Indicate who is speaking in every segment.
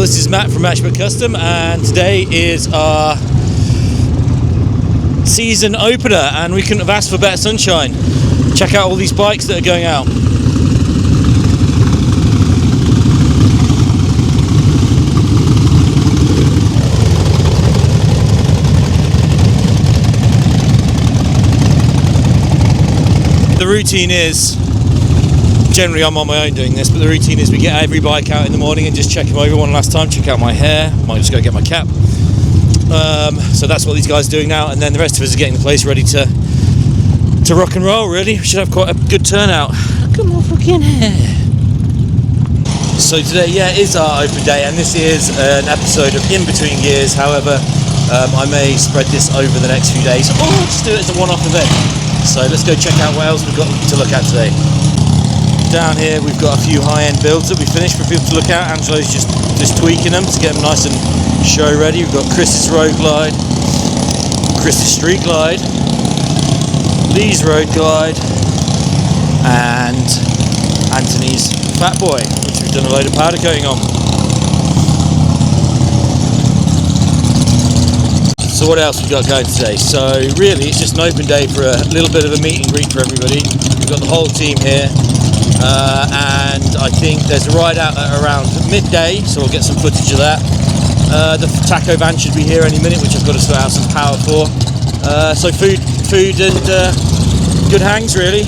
Speaker 1: Well, this is Matt from Matchbook Custom, and today is our season opener, and we couldn't have asked for better sunshine. Check out all these bikes that are going out. The routine is, generally I'm on my own doing this, but the routine is we get every bike out in the morning and just check them over one last time, check out my hair, might just go get my cap. So that's what these guys are doing now, and then the rest of us are getting the place ready to rock and roll, really. We should have quite a good turnout. Look at my fucking hair. So today, is our open day, and this is an episode of In Between Gears. However, I may spread this over the next few days, or just do it as a one-off event. So let's go check out what else we've got to look at today. Down here we've got a few high-end builds that we finished for people to look at. Angelo's just tweaking them to get them nice and show ready. We've got Chris's Road Glide, Chris's Street Glide, Lee's Road Glide, and Anthony's Fat Boy, which we've done a load of powder coating on. So what else we've got going today? So really it's just an open day for a little bit of a meet and greet for everybody. We've got the whole team here. And I think there's a ride out at around midday, so we'll get some footage of that. The taco van should be here any minute, which I've got to sort out some power for. So food and good hangs, really.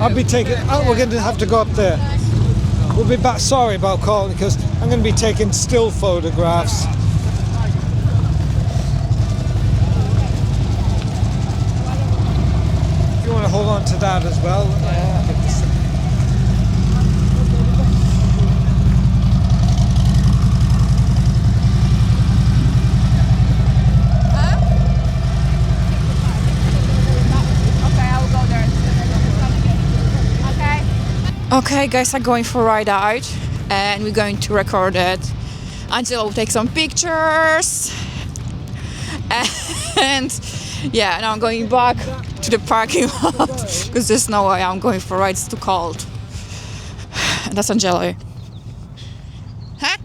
Speaker 2: I'll be taking. Oh, we're going to have to go up there. We'll be back. Sorry about calling because I'm going to be taking still photographs. If you want to hold on to that as well.
Speaker 3: Okay, guys are going for a ride out and we're going to record it. Angela will take some pictures and now I'm going back to the parking lot because there's no way I'm going for a ride, it's too cold. And that's Angela. Huh?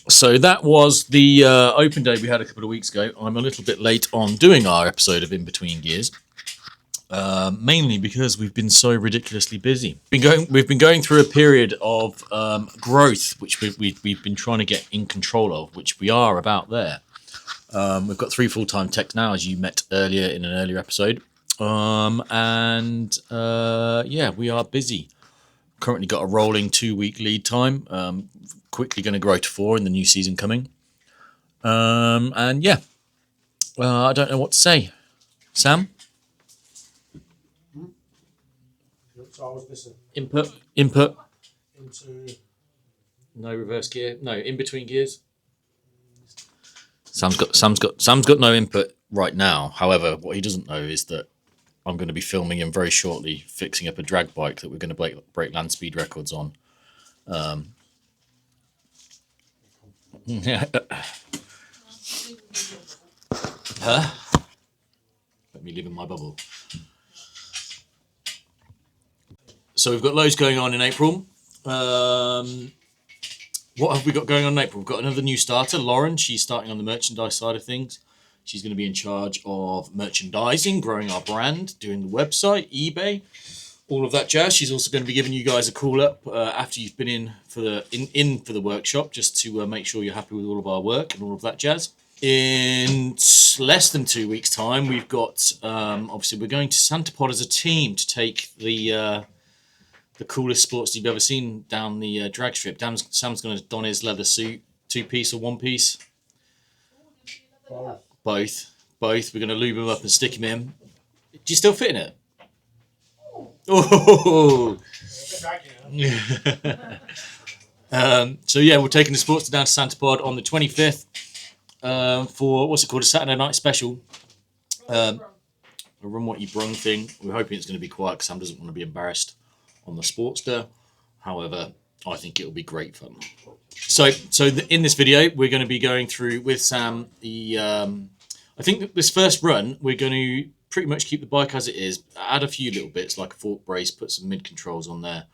Speaker 1: So that was the open day we had a couple of weeks ago. I'm a little bit late on doing our episode of In Between Gears. mainly because we've been so ridiculously busy. We've been going through a period of growth, which we've been trying to get in control of, which we are about there. We've got 3 full-time techs now, as you met earlier in an earlier episode. Yeah, we are busy. Currently got a rolling 2-week lead time. Quickly going to grow to 4 in the new season coming. And yeah, I don't know what to say. Sam?
Speaker 4: So I was missing
Speaker 1: Input.
Speaker 4: into
Speaker 1: No reverse gear. No, in between gears. Sam's got no input right now. However, what he doesn't know is that I'm going to be filming him very shortly, fixing up a drag bike that we're going to break land speed records on. Huh? Let me live in my bubble. So we've got loads going on in April. What have we got going on in April? We've got another new starter, Lauren. She's starting on the merchandise side of things. She's going to be in charge of merchandising, growing our brand, doing the website, eBay, all of that jazz. She's also going to be giving you guys a call up after you've been in for the workshop, just to make sure you're happy with all of our work and all of that jazz. In less than 2 weeks' time, we've got obviously we're going to Santa Pod as a team to take the coolest Sportster you've ever seen down the drag strip. Sam's going to don his leather suit, 2-piece or 1-piece. Both. We're going to lube him up and stick him in. Do you still fit in it? Oh! So yeah, we're taking the Sportster down to Santa Pod on the 25th for what's it called, a Saturday night special. A run what you brung thing. We're hoping it's going to be quiet because Sam doesn't want to be embarrassed on the Sportster. However, I think it'll be great fun. So in this video, we're going to be going through with Sam the. I think that this first run, we're going to pretty much keep the bike as it is. Add a few little bits like a fork brace, put some mid controls on there,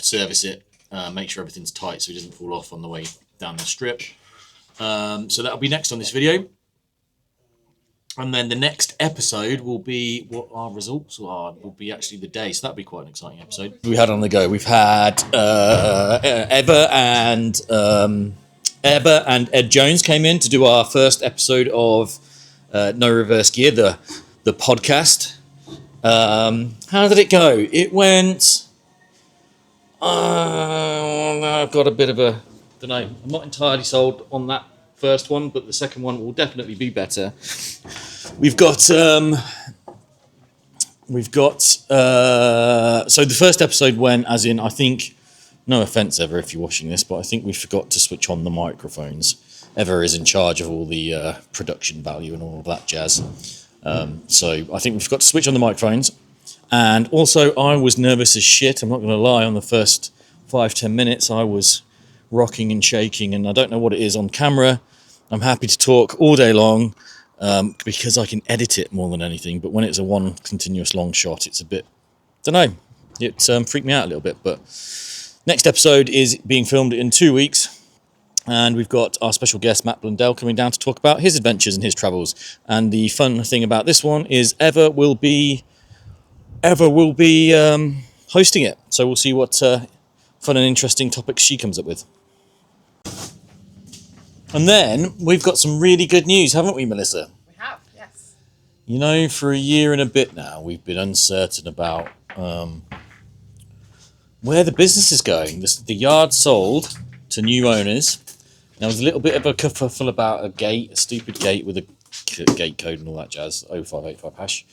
Speaker 1: service it, make sure everything's tight so it doesn't fall off on the way down the strip. So that'll be next on this video. And then the next episode will be what our results are. Will be actually the day, so that'll be quite an exciting episode. We had on the go. We've had Ebba and Ed Jones came in to do our first episode of No Reverse Gear, the podcast. How did it go? It went. I've got a bit of a. Don't know. I'm not entirely sold on that first one, but the second one will definitely be better. We've got so the first episode went as in, I think, no offense Ever if you're watching this, but I think we forgot to switch on the microphones. Ever is in charge of all the production value and all of that jazz. So I think we forgot to switch on the microphones. And also I was nervous as shit, I'm not going to lie. On the first 5-10 minutes I was rocking and shaking, and I don't know what it is on camera. I'm happy to talk all day long because I can edit it more than anything. But when it's a one continuous long shot, it's a bit, don't know, it freaked me out a little bit. But next episode is being filmed in 2 weeks, and we've got our special guest Matt Blundell coming down to talk about his adventures and his travels. And the fun thing about this one is Ever will be hosting it, so we'll see what fun and interesting topics she comes up with. And then we've got some really good news, haven't we, Melissa?
Speaker 3: We have, yes.
Speaker 1: You know, for a year and a bit now, we've been uncertain about where the business is going. The yard sold to new owners. There was a little bit of a kerfuffle about a stupid gate with a gate code and all that jazz, 0585 hash.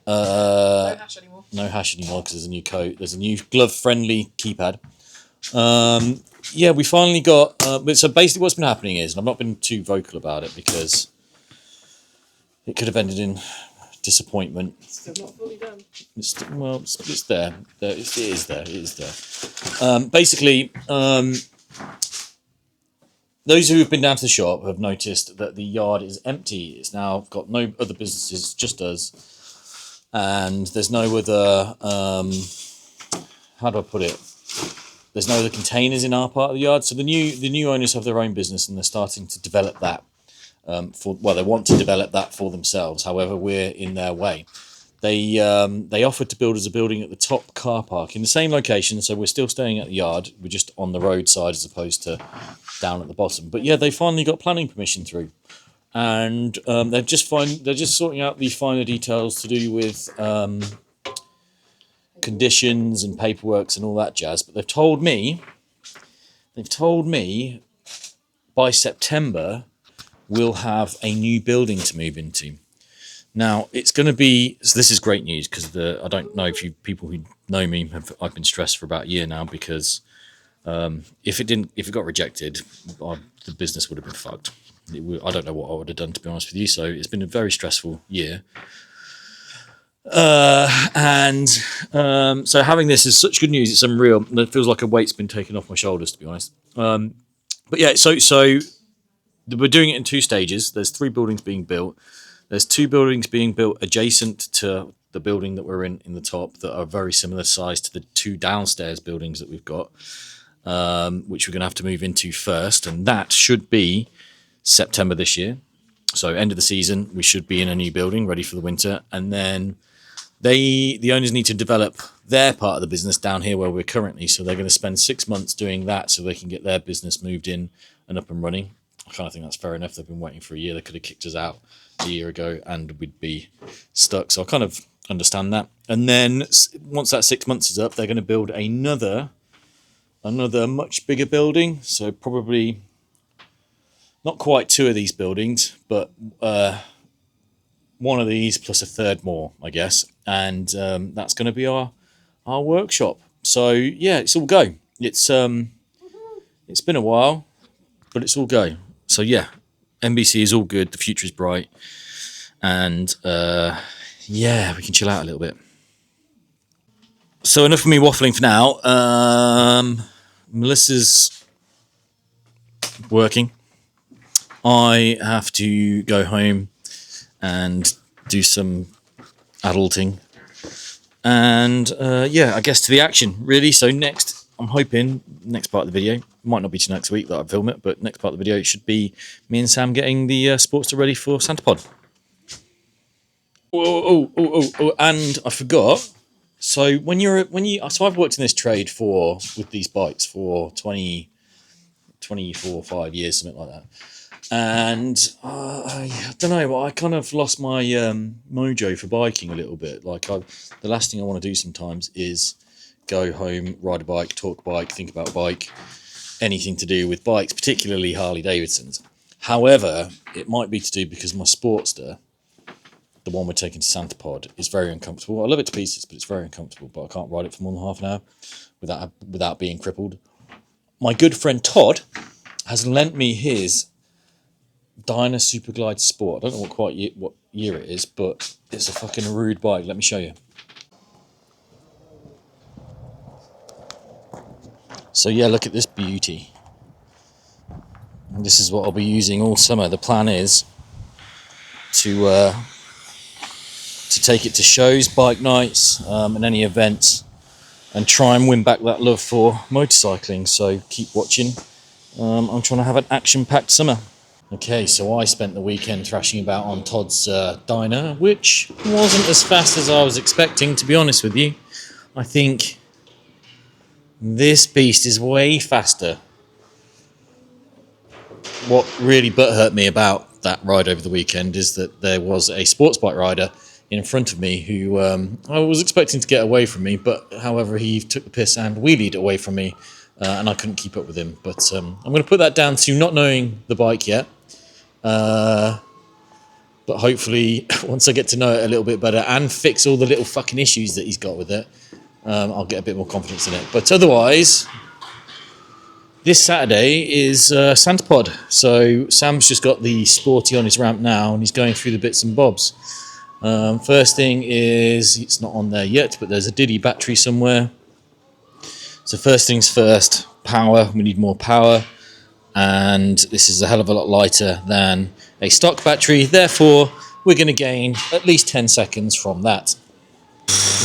Speaker 3: No hash anymore.
Speaker 1: No hash anymore because there's a new code. There's a new glove-friendly keypad. Yeah, we finally got. So basically, what's been happening is, and I've not been too vocal about it because it could have ended in disappointment.
Speaker 3: Still not fully done.
Speaker 1: It's there. It is there. Basically, those who have been down to the shop have noticed that the yard is empty. It's now got no other businesses, just us, and there's no other. How do I put it? There's no other containers in our part of the yard, so the new owners have their own business and they're starting to develop that. They want to develop that for themselves. However, we're in their way. They offered to build us a building at the top car park in the same location, so we're still staying at the yard. We're just on the roadside as opposed to down at the bottom. But yeah, they finally got planning permission through, and they're just sorting out the finer details to do with conditions and paperwork and all that jazz. But they've told me by September we'll have a new building to move into. Now it's going to be, so this is great news, because I don't know if you people who know me I've been stressed for about a year now, because if it got rejected, the business would have been fucked. I don't know what I would have done, to be honest with you. So it's been a very stressful year. So having this is such good news. It's unreal. It feels like a weight's been taken off my shoulders, to be honest. But yeah, so we're doing it in 2 stages. There's 3 buildings being built. There's 2 buildings being built adjacent to the building that we're in the top, that are very similar size to the 2 downstairs buildings that we've got, which we're going to have to move into first. And that should be September this year. So end of the season, we should be in a new building ready for the winter. And then the owners need to develop their part of the business down here where we're currently. So they're going to spend 6 months doing that so they can get their business moved in and up and running. I kind of think that's fair enough. They've been waiting for a year. They could have kicked us out a year ago and we'd be stuck. So I kind of understand that. And then once that 6 months is up, they're going to build another much bigger building. So probably not quite 2 of these buildings, but one of these plus a third more, I guess. And that's going to be our workshop. So yeah, it's all go. It's been a while, but it's all go. So yeah, NBC is all good. The future is bright, and yeah, we can chill out a little bit. So enough of me waffling for now. Melissa's working. I have to go home and do some adulting, and yeah, I guess to the action really. So next, I'm hoping next part of the video, might not be to next week that I film it, but next part of the video should be me and Sam getting the Sportster ready for Santa Pod. Oh, and I forgot. So so I've worked in this trade with these bikes for 24, 5 years, something like that. And I don't know, but I kind of lost my mojo for biking a little bit. Like the last thing I want to do sometimes is go home, ride a bike, talk bike, think about bike, anything to do with bikes, particularly Harley-Davidsons. However, it might be to do because my Sportster, the one we're taking to Santa Pod, is very uncomfortable. I love it to pieces, but it's very uncomfortable. But I can't ride it for more than half an hour without being crippled. My good friend Todd has lent me his Dyna Superglide Sport. I don't know what year it is, but it's a fucking rude bike. Let me show you. So yeah, look at this beauty. And this is what I'll be using all summer. The plan is to take it to shows, bike nights, and any events, and try and win back that love for motorcycling. So keep watching. I'm trying to have an action-packed summer. Okay, so I spent the weekend thrashing about on Todd's Dyna, which wasn't as fast as I was expecting, to be honest with you. I think this beast is way faster. What really butthurt me about that ride over the weekend is that there was a sports bike rider in front of me who I was expecting to get away from me, but however he took the piss and wheelied away from me, and I couldn't keep up with him. But I'm going to put that down to not knowing the bike yet. But hopefully once I get to know it a little bit better and fix all the little fucking issues that he's got with it, I'll get a bit more confidence in it. But otherwise, this Saturday is Santa Pod. So Sam's just got the Sporty on his ramp now and he's going through the bits and bobs. First thing is, it's not on there yet, but there's a Diddy battery somewhere. So first things first, power. We need more power. And this is a hell of a lot lighter than a stock battery. Therefore, we're going to gain at least 10 seconds from that.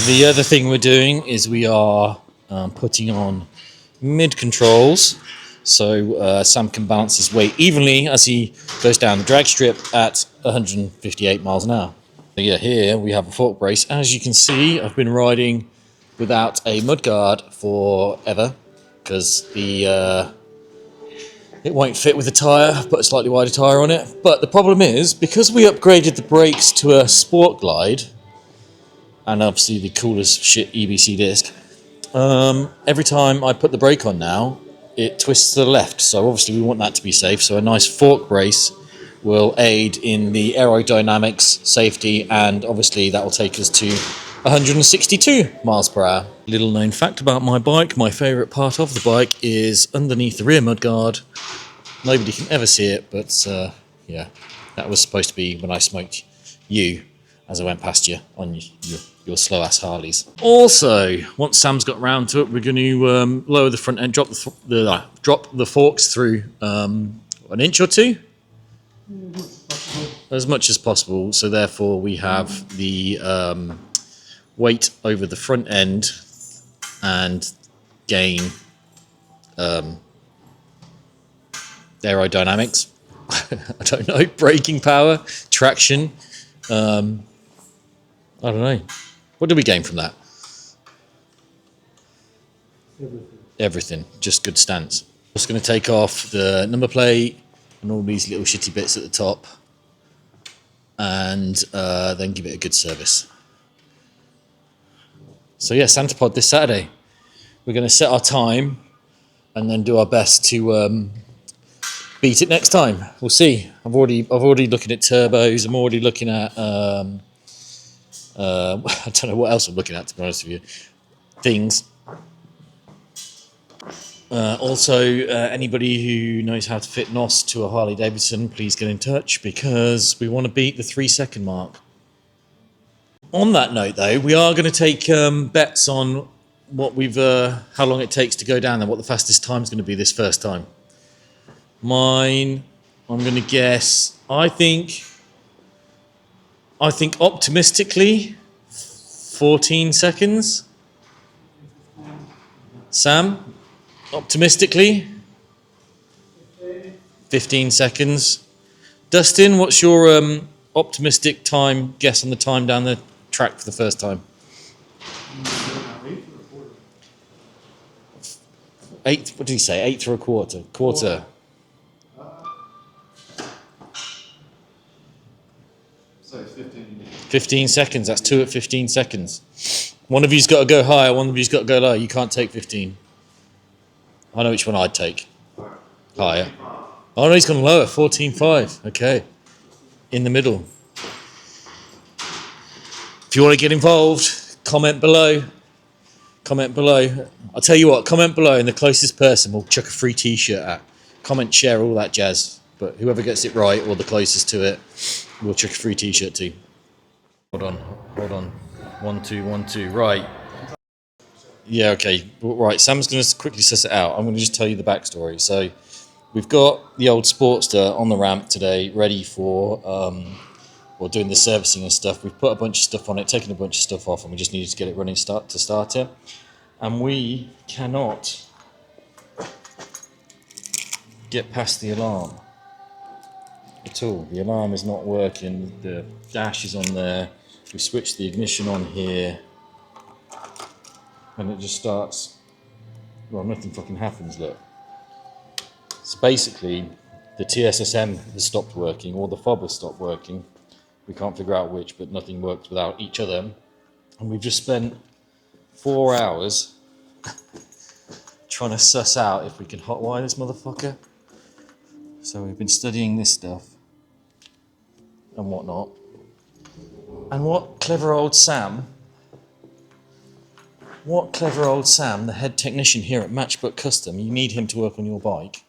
Speaker 1: The other thing we're doing is we are putting on mid controls. So Sam can balance his weight evenly as he goes down the drag strip at 158 miles an hour. So yeah, here we have a fork brace. As you can see, I've been riding without a mudguard forever because the it won't fit with the tyre. I've put a slightly wider tyre on it. But the problem is, because we upgraded the brakes to a Sport Glide, and obviously the coolest shit EBC disc, every time I put the brake on now, it twists to the left. So obviously we want that to be safe. So a nice fork brace will aid in the aerodynamics, safety, and obviously that will take us to 162 miles per hour. Little known fact about my bike, my favourite part of the bike is underneath the rear mudguard. Nobody can ever see it, but yeah, that was supposed to be when I smoked you as I went past you on your slow ass Harleys. Also, once Sam's got round to it, we're going to lower the front end, drop the forks through an inch or two, as much as possible. So therefore, we have the weight over the front end and gain aerodynamics. I don't know, braking power, traction. I don't know. What do we gain from that? Everything. Just good stance. Just going to take off the number plate and all these little shitty bits at the top, and then give it a good service. So yeah, Santa Pod this Saturday. We're going to set our time and then do our best to beat it next time. We'll see. I've already looking at turbos. I'm already looking at I don't know what else I'm looking at, to be honest with you. Things. Also, anybody who knows how to fit NOS to a Harley-Davidson, please get in touch, because we want to beat the 3-second mark. On that note, though, we are going to take bets on what how long it takes to go down there, what the fastest time is going to be this first time. Mine, I'm going to guess. I think optimistically, 14 seconds. Sam, optimistically, 15 seconds. Dustin, what's your optimistic time guess on the time down the track for the first time? 8. What did he say? 8 or a quarter? Quarter. 15 seconds. That's 2 at 15 seconds. One of you's got to go higher. One of you's got to go lower. You can't take 15. I know which one I'd take. Higher. Oh no, he's gone lower. 14.5. Okay. In the middle. If you want to get involved, comment below. Comment below. I'll tell you what, comment below, and the closest person will chuck a free t-shirt at. Comment, share, all that jazz. But whoever gets it right, or the closest to it, we'll chuck a free t-shirt to. Hold on. 1, 2, 1, 2. Right. Yeah, okay. Right, Sam's going to quickly suss it out. I'm going to just tell you the backstory. So, we've got the old Sportster on the ramp today, ready for doing the servicing and stuff. We've put a bunch of stuff on it, taken a bunch of stuff off, and we just needed to get it running to start it. And we cannot get past the alarm at all. The alarm is not working. The dash is on there. We switched the ignition on here, and it just starts. Well, nothing fucking happens. Look. So basically, the TSSM has stopped working, or the fob has stopped working. We can't figure out which, but nothing works without each other. And we've just spent 4 hours trying to suss out if we can hotwire this motherfucker. So we've been studying this stuff and whatnot. And what clever old Sam, the head technician here at Matchbook Custom, you need him to work on your bike,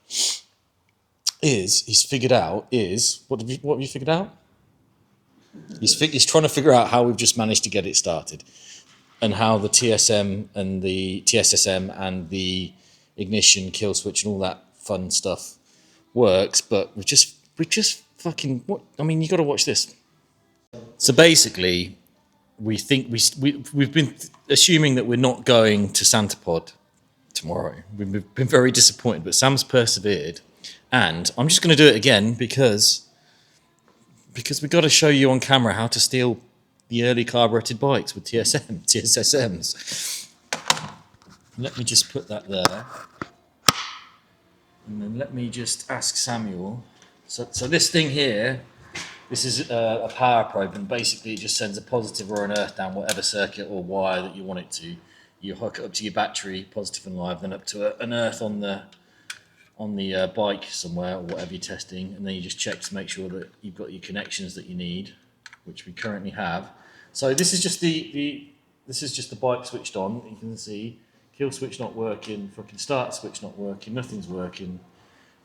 Speaker 1: he's figured out what have you figured out? He's trying to figure out how we've just managed to get it started, and how the TSM and the TSSM and the ignition, kill switch, and all that fun stuff works. But we just fucking what? I mean, you got to watch this. So basically, we think we've been assuming that we're not going to Santa Pod tomorrow. We've been very disappointed, but Sam's persevered, and I'm just going to do it again because we've got to show you on camera how to steal the early carbureted bikes with TSSMs. Let me just put that there. And then let me just ask Samuel. So this thing here, this is a power probe, and basically it just sends a positive or an earth down whatever circuit or wire that you want it to. You hook it up to your battery, positive and live, then up to an earth on the bike somewhere or whatever you're testing, and then you just check to make sure that you've got your connections that you need, which we currently have. So this is just the bike switched on. You can see kill switch not working, fucking start switch not working, nothing's working.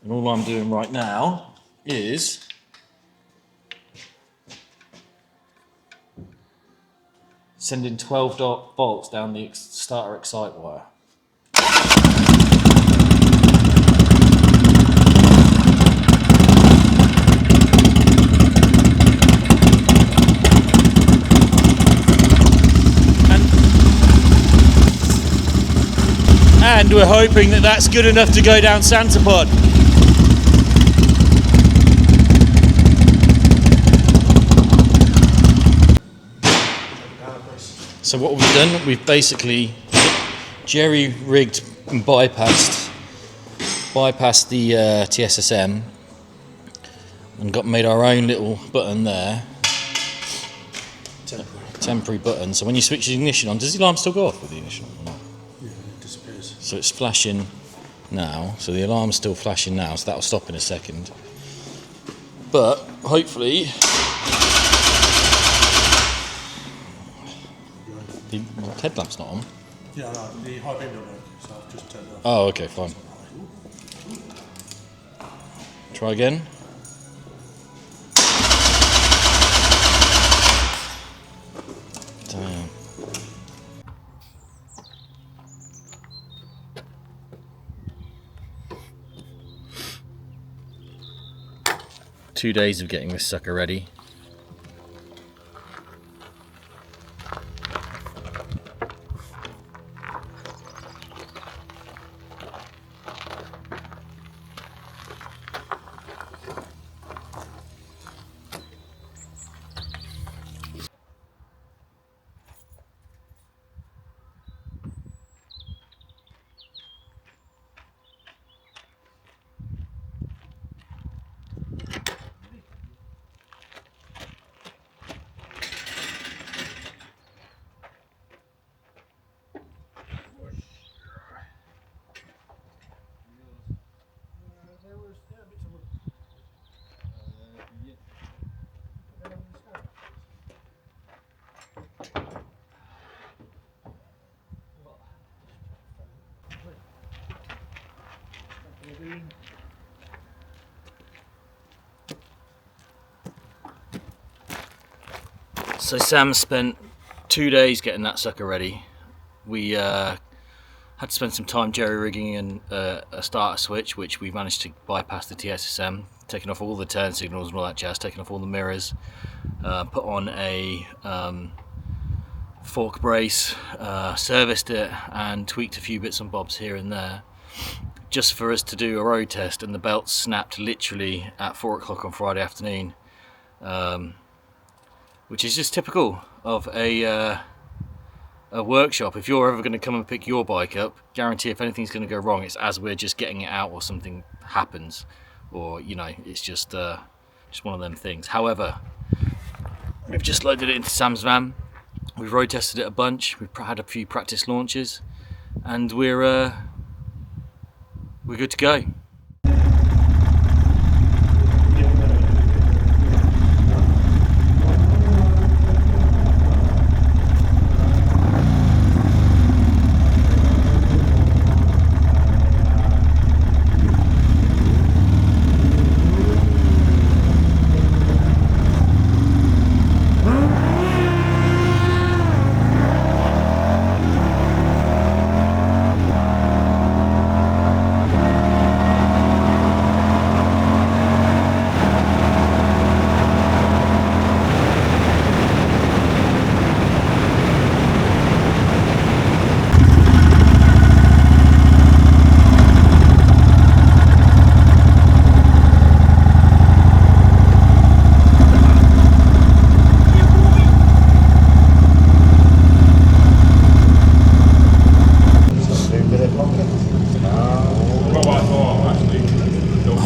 Speaker 1: And all I'm doing right now is sending 12 volts down the starter excite wire. And we're hoping that that's good enough to go down Santa Pod. So what we've done, we've basically jerry-rigged and bypassed the TSSM and made our own little button there. Temporary button. So when you switch the ignition on, does the alarm still go off with the ignition on?
Speaker 4: Yeah, it disappears.
Speaker 1: So it's flashing now. So the alarm's still flashing now. So that'll stop in a second. But hopefully the headlamp's not on.
Speaker 4: Yeah, no, the high beam don't work, so I've just turned it off.
Speaker 1: Oh, okay, fine. Try again. Damn. Two days of getting this sucker ready. So Sam spent 2 days getting that sucker ready. We had to spend some time jerry-rigging and a starter switch, which we managed to bypass the TSSM, taking off all the turn signals and all that jazz, taking off all the mirrors, put on a fork brace, serviced it and tweaked a few bits and bobs here and there, just for us to do a road test, and the belt snapped literally at 4 o'clock on Friday afternoon. Which is just typical of a workshop. If you're ever going to come and pick your bike up, guarantee if anything's going to go wrong, it's as we're just getting it out or something happens, or you know, it's just one of them things. However, we've just loaded it into Sam's van. We've road tested it a bunch. We've had a few practice launches, and we're good to go.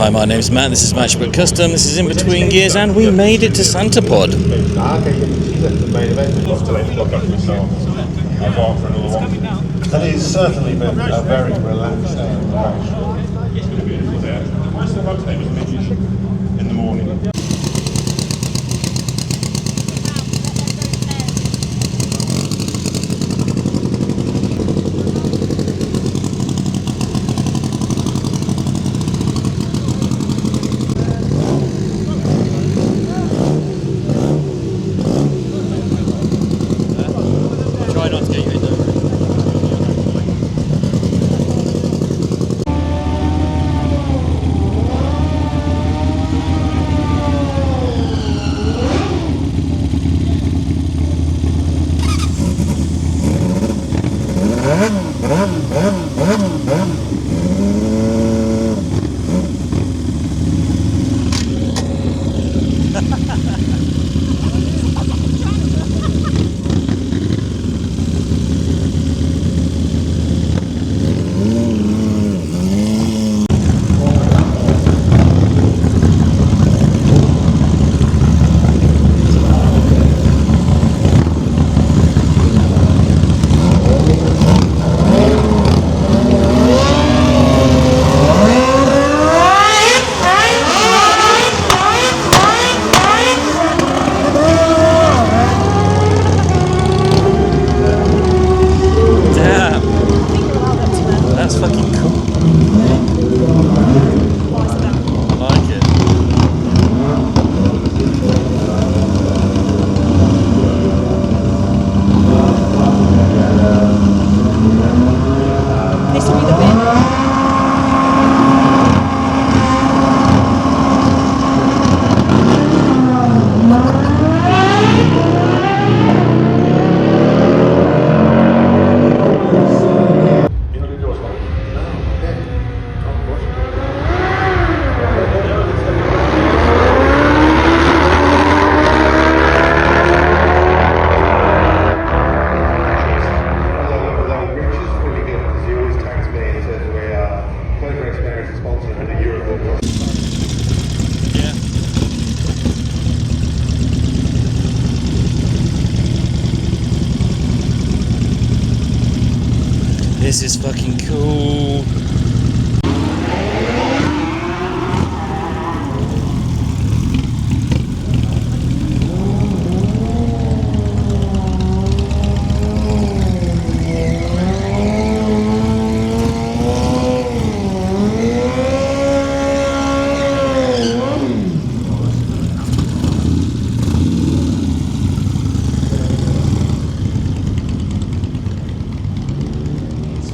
Speaker 1: Hi, my name's Matt, this is Matchbook Custom, this is In Between Gears, and we made it to Santa Pod.
Speaker 5: And it's certainly been a very relaxed day in the in the morning.
Speaker 1: Try not to get you in there. That's fucking cool. I like it.
Speaker 3: This will be the bit.
Speaker 1: This is fucking cool.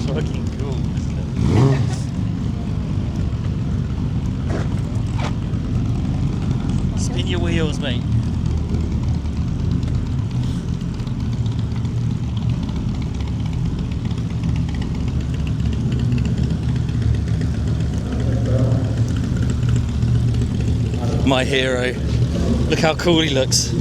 Speaker 1: Fucking cool, isn't it? Spin your wheels, mate. My hero. Look how cool he looks.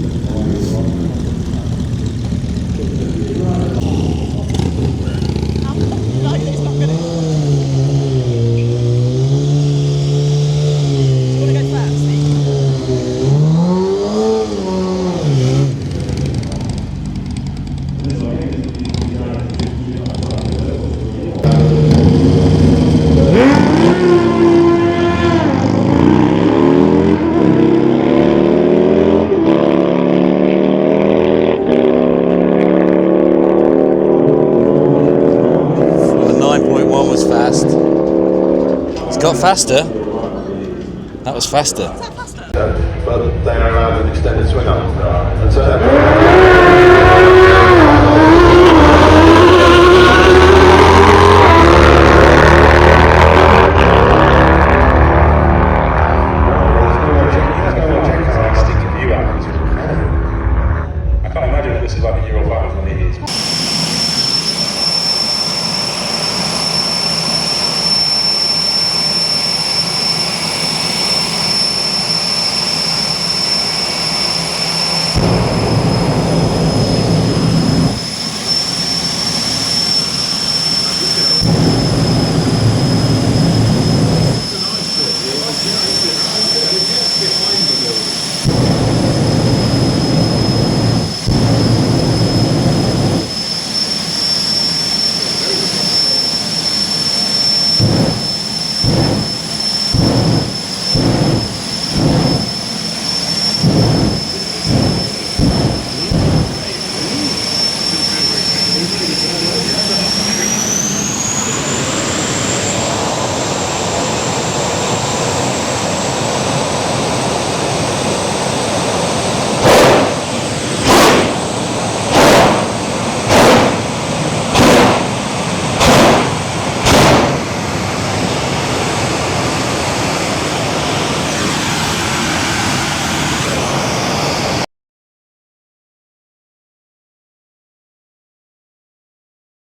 Speaker 1: Got faster. That was faster.
Speaker 5: But they are allowed an extended swing up. And so